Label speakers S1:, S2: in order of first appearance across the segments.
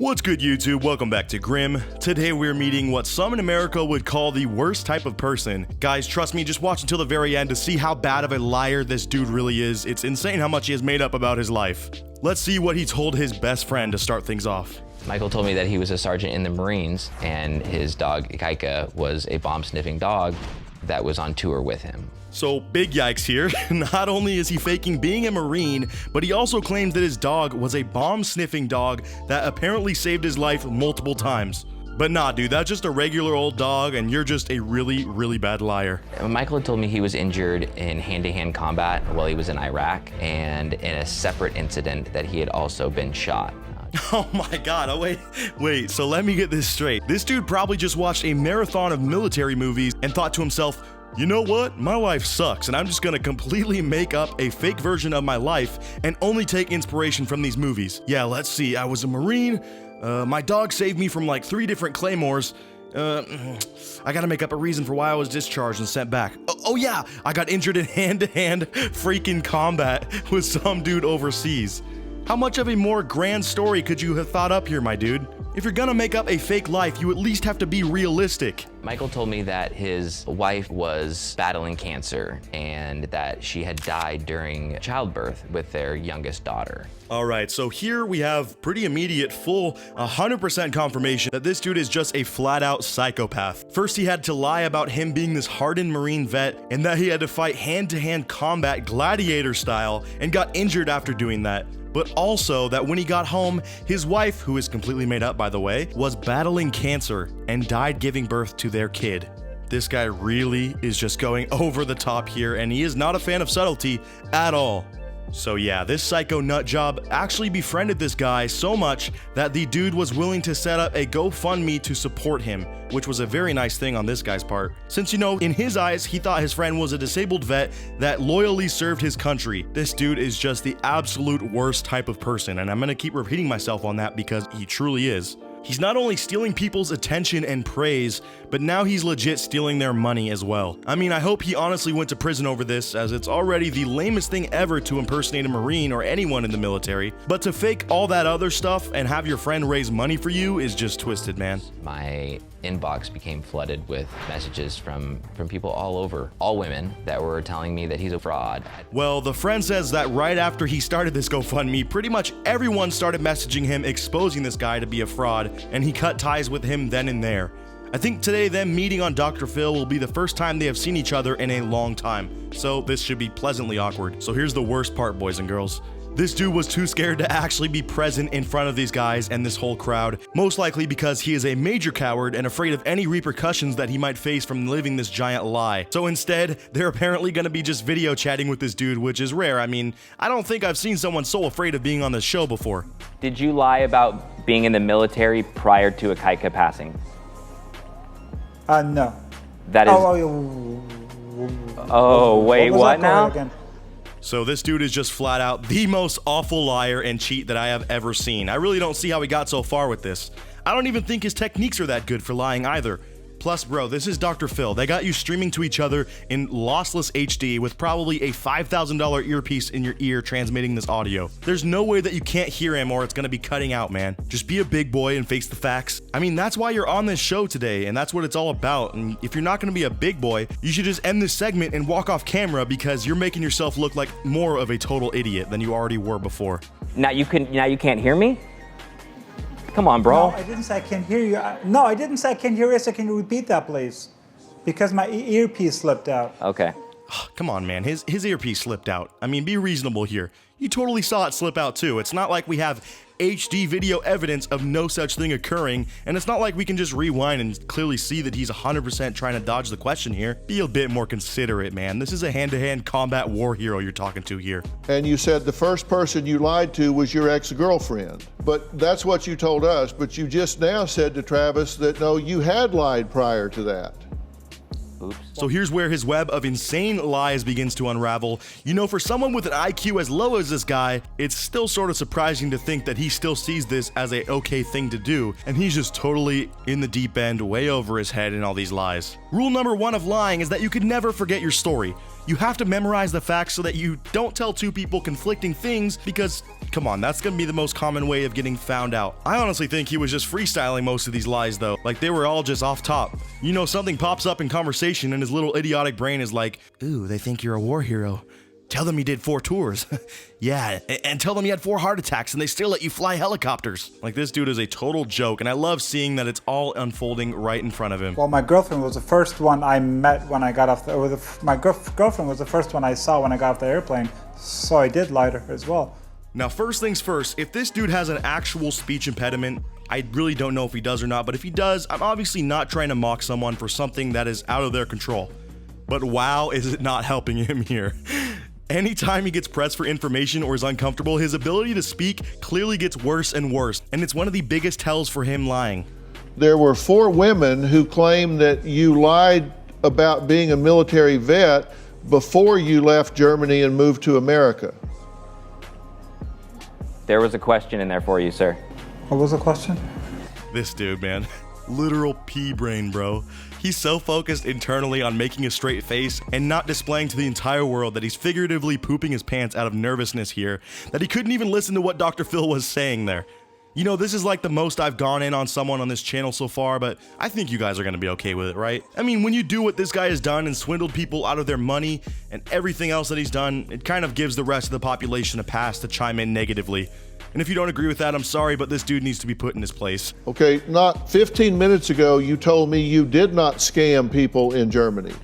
S1: What's good, YouTube? Welcome back to Grim. Today we're meeting what some in America would call the worst type of person. Guys, trust me, just watch until the very end to see how bad of a liar this dude really is. It's insane how much he has made up about his life. Let's see what he told his best friend to start things off.
S2: Michael told me that he was a sergeant in the Marines and his dog, Kaika, was a bomb-sniffing dog that was on tour with him.
S1: So big yikes here. Not only is he faking being a Marine, but he also claims that his dog was a bomb-sniffing dog that apparently saved his life multiple times. But nah, dude, that's just a regular old dog and you're just a really, really bad liar.
S2: Michael had told me he was injured in hand-to-hand combat while he was in Iraq and in a separate incident that he had also been shot.
S1: Oh my god, wait, so let me get this straight. This dude probably just watched a marathon of military movies and thought to himself, you know what? My life sucks, and I'm just gonna completely make up a fake version of my life and only take inspiration from these movies. Yeah, let's see. I was a Marine. My dog saved me from like 3 different claymores. I gotta make up a reason for why I was discharged and sent back. Oh yeah, I got injured in hand-to-hand freaking combat with some dude overseas. How much of a more grand story could you have thought up here, my dude? If you're gonna make up a fake life, you at least have to be realistic.
S2: Michael told me that his wife was battling cancer and that she had died during childbirth with their youngest daughter.
S1: All right, so here we have pretty immediate, full, 100% confirmation that this dude is just a flat-out psychopath. First, he had to lie about him being this hardened Marine vet and that he had to fight hand-to-hand combat gladiator style and got injured after doing that. But also that when he got home, his wife, who is completely made up by the way, was battling cancer and died giving birth to their kid. This guy really is just going over the top here, and he is not a fan of subtlety at all. So yeah, this psycho nut job actually befriended this guy so much that the dude was willing to set up a GoFundMe to support him, which was a very nice thing on this guy's part. Since, you know, in his eyes, he thought his friend was a disabled vet that loyally served his country. This dude is just the absolute worst type of person, and I'm gonna keep repeating myself on that because he truly is. He's not only stealing people's attention and praise, but now he's legit stealing their money as well. I mean, I hope he honestly went to prison over this, as it's already the lamest thing ever to impersonate a Marine or anyone in the military. But to fake all that other stuff and have your friend raise money for you is just twisted, man.
S2: My inbox became flooded with messages from people all over, all women, that were telling me that he's a fraud.
S1: Well, the friend says that right after he started this GoFundMe, pretty much everyone started messaging him exposing this guy to be a fraud, and he cut ties with him then and there. I think today them meeting on Dr. Phil will be the first time they have seen each other in a long time, so this should be pleasantly awkward. So here's the worst part, boys and girls. This dude was too scared to actually be present in front of these guys and this whole crowd, most likely because he is a major coward and afraid of any repercussions that he might face from living this giant lie. So instead, they're apparently gonna be just video chatting with this dude, which is rare. I mean, I don't think I've seen someone so afraid of being on this show before.
S3: Did you lie about being in the military prior to a Kaika passing?
S4: No.
S3: That is. Oh, wait, what now?
S4: Again?
S1: So this dude is just flat out the most awful liar and cheat that I have ever seen. I really don't see how he got so far with this. I don't even think his techniques are that good for lying either. Plus, bro, this is Dr. Phil. They got you streaming to each other in lossless HD with probably a $5,000 earpiece in your ear transmitting this audio. There's no way that you can't hear him or it's gonna be cutting out, man. Just be a big boy and face the facts. I mean, that's why you're on this show today, and that's what it's all about. And if you're not gonna be a big boy, you should just end this segment and walk off camera because you're making yourself look like more of a total idiot than you already were before.
S3: Now you can't hear me? Come on, bro.
S4: No, I didn't say I can hear you. No, I didn't say I can hear you. So can you repeat that, please? Because my earpiece slipped out.
S3: Okay.
S1: Come on, man. His earpiece slipped out. I mean, be reasonable here. You totally saw it slip out too. It's not like we have HD video evidence of no such thing occurring, and it's not like we can just rewind and clearly see that he's 100% trying to dodge the question here. Be a bit more considerate, man. This is a hand-to-hand combat war hero you're talking to here.
S5: And you said the first person you lied to was your ex-girlfriend. But that's what you told us, but you just now said to Travis that no, you had lied prior to that.
S3: Oops.
S1: So here's where his web of insane lies begins to unravel. You know, for someone with an IQ as low as this guy, it's still sort of surprising to think that he still sees this as a okay thing to do, and he's just totally in the deep end, way over his head in all these lies. Rule number 1 of lying is that you can never forget your story. You have to memorize the facts so that you don't tell two people conflicting things because, come on, that's gonna be the most common way of getting found out. I honestly think he was just freestyling most of these lies though. Like they were all just off top. You know, something pops up in conversation and his little idiotic brain is like, ooh, they think you're a war hero. Tell them you did 4 tours. Yeah, and tell them you had 4 heart attacks and they still let you fly helicopters. Like this dude is a total joke and I love seeing that it's all unfolding right in front of him.
S4: Well, my girlfriend was the first one I met when I got off my girlfriend was the first one I saw when I got off the airplane, so I did lie to her as well.
S1: Now, first things first, if this dude has an actual speech impediment, I really don't know if he does or not, but if he does, I'm obviously not trying to mock someone for something that is out of their control. But wow, is it not helping him here. Anytime he gets pressed for information or is uncomfortable, his ability to speak clearly gets worse and worse, and it's one of the biggest tells for him lying.
S5: There were 4 women who claimed that you lied about being a military vet before you left Germany and moved to America.
S3: There was a question in there for you, sir.
S4: What was the question?
S1: This dude, man. Literal pea brain, bro. He's so focused internally on making a straight face and not displaying to the entire world that he's figuratively pooping his pants out of nervousness here that he couldn't even listen to what Dr. Phil was saying there. You know, this is like the most I've gone in on someone on this channel so far, but I think you guys are gonna be okay with it, right? I mean, when you do what this guy has done and swindled people out of their money and everything else that he's done, it kind of gives the rest of the population a pass to chime in negatively. And if you don't agree with that, I'm sorry, but this dude needs to be put in his place.
S5: Okay, not 15 minutes ago, you told me you did not scam people in Germany.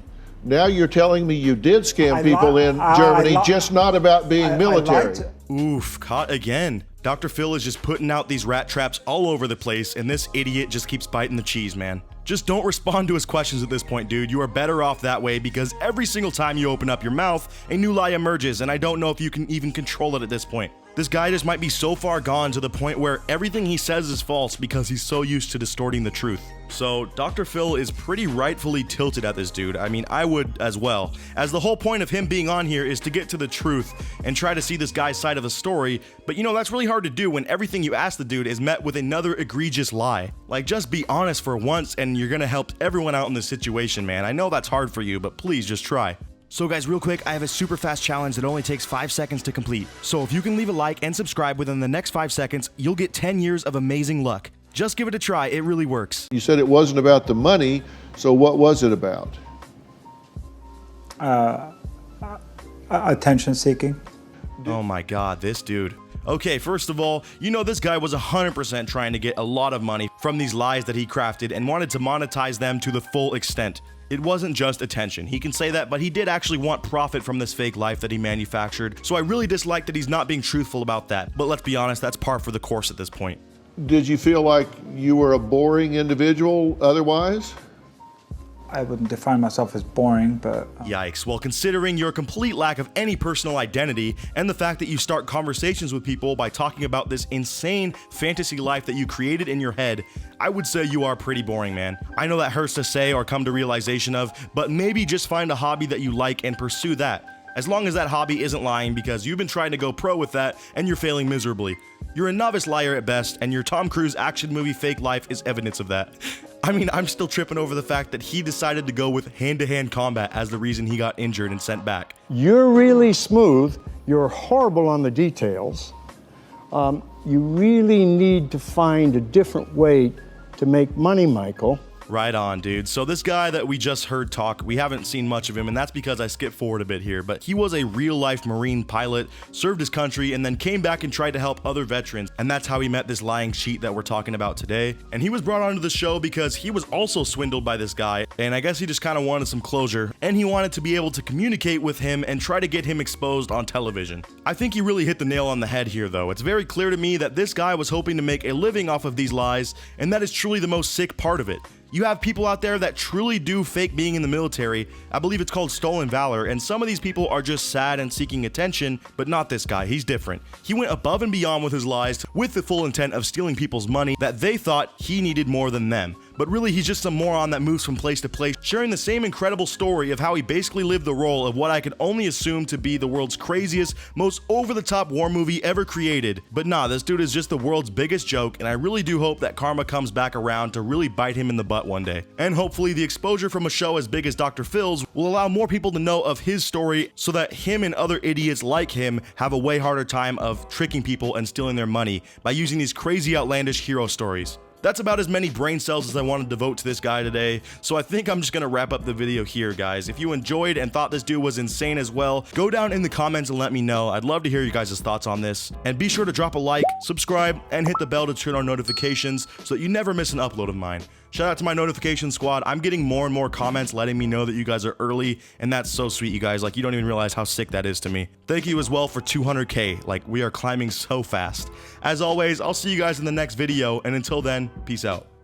S5: Now you're telling me you did scam people in Germany, just not about being military.
S1: Oof, caught again. Dr. Phil is just putting out these rat traps all over the place, and this idiot just keeps biting the cheese, man. Just don't respond to his questions at this point, dude. You are better off that way because every single time you open up your mouth, a new lie emerges, and I don't know if you can even control it at this point. This guy just might be so far gone to the point where everything he says is false because he's so used to distorting the truth. So Dr. Phil is pretty rightfully tilted at this dude. I mean, I would as well, as the whole point of him being on here is to get to the truth and try to see this guy's side of the story. But you know, that's really hard to do when everything you ask the dude is met with another egregious lie. Like, just be honest for once and you're gonna help everyone out in this situation, man. I know that's hard for you, but please just try. So guys, real quick, I have a super fast challenge that only takes 5 seconds to complete. So if you can leave a like and subscribe within the next 5 seconds, you'll get 10 years of amazing luck. Just give it a try, it really works.
S5: You said it wasn't about the money, so what was it about?
S4: Attention seeking.
S1: Oh my god, this dude. Okay, first of all, you know this guy was 100% trying to get a lot of money from these lies that he crafted and wanted to monetize them to the full extent. It wasn't just attention. He can say that, but he did actually want profit from this fake life that he manufactured. So I really dislike that he's not being truthful about that. But let's be honest, that's par for the course at this point.
S5: Did you feel like you were a boring individual otherwise?
S4: I wouldn't define myself as boring, but...
S1: Yikes. Well, considering your complete lack of any personal identity and the fact that you start conversations with people by talking about this insane fantasy life that you created in your head, I would say you are pretty boring, man. I know that hurts to say or come to realization of, but maybe just find a hobby that you like and pursue that. As long as that hobby isn't lying, because you've been trying to go pro with that and you're failing miserably. You're a novice liar at best, and your Tom Cruise action movie fake life is evidence of that. I mean, I'm still tripping over the fact that he decided to go with hand-to-hand combat as the reason he got injured and sent back.
S6: You're really smooth. You're horrible on the details. You really need to find a different way to make money, Michael.
S1: Right on, dude. So this guy that we just heard talk, we haven't seen much of him, and that's because I skipped forward a bit here, but he was a real-life Marine pilot, served his country, and then came back and tried to help other veterans, and that's how he met this lying cheat that we're talking about today. And he was brought onto the show because he was also swindled by this guy, and I guess he just kind of wanted some closure, and he wanted to be able to communicate with him and try to get him exposed on television. I think he really hit the nail on the head here, though. It's very clear to me that this guy was hoping to make a living off of these lies, and that is truly the most sick part of it. You have people out there that truly do fake being in the military. I believe it's called stolen valor, and some of these people are just sad and seeking attention, but not this guy. He's different. He went above and beyond with his lies with the full intent of stealing people's money that they thought he needed more than them. but really he's just some moron that moves from place to place, sharing the same incredible story of how he basically lived the role of what I could only assume to be the world's craziest, most over-the-top war movie ever created. But nah, this dude is just the world's biggest joke, and I really do hope that karma comes back around to really bite him in the butt one day. And hopefully the exposure from a show as big as Dr. Phil's will allow more people to know of his story so that him and other idiots like him have a way harder time of tricking people and stealing their money by using these crazy outlandish hero stories. That's about as many brain cells as I want to devote to this guy today, so I think I'm just gonna wrap up the video here, guys. If you enjoyed and thought this dude was insane as well, go down in the comments and let me know. I'd love to hear you guys' thoughts on this. And be sure to drop a like, subscribe, and hit the bell to turn on notifications so that you never miss an upload of mine. Shout out to my notification squad. I'm getting more and more comments letting me know that you guys are early, and that's so sweet, you guys. Like, you don't even realize how sick that is to me. Thank you as well for 200K. Like, we are climbing so fast. As always, I'll see you guys in the next video, and until then, peace out.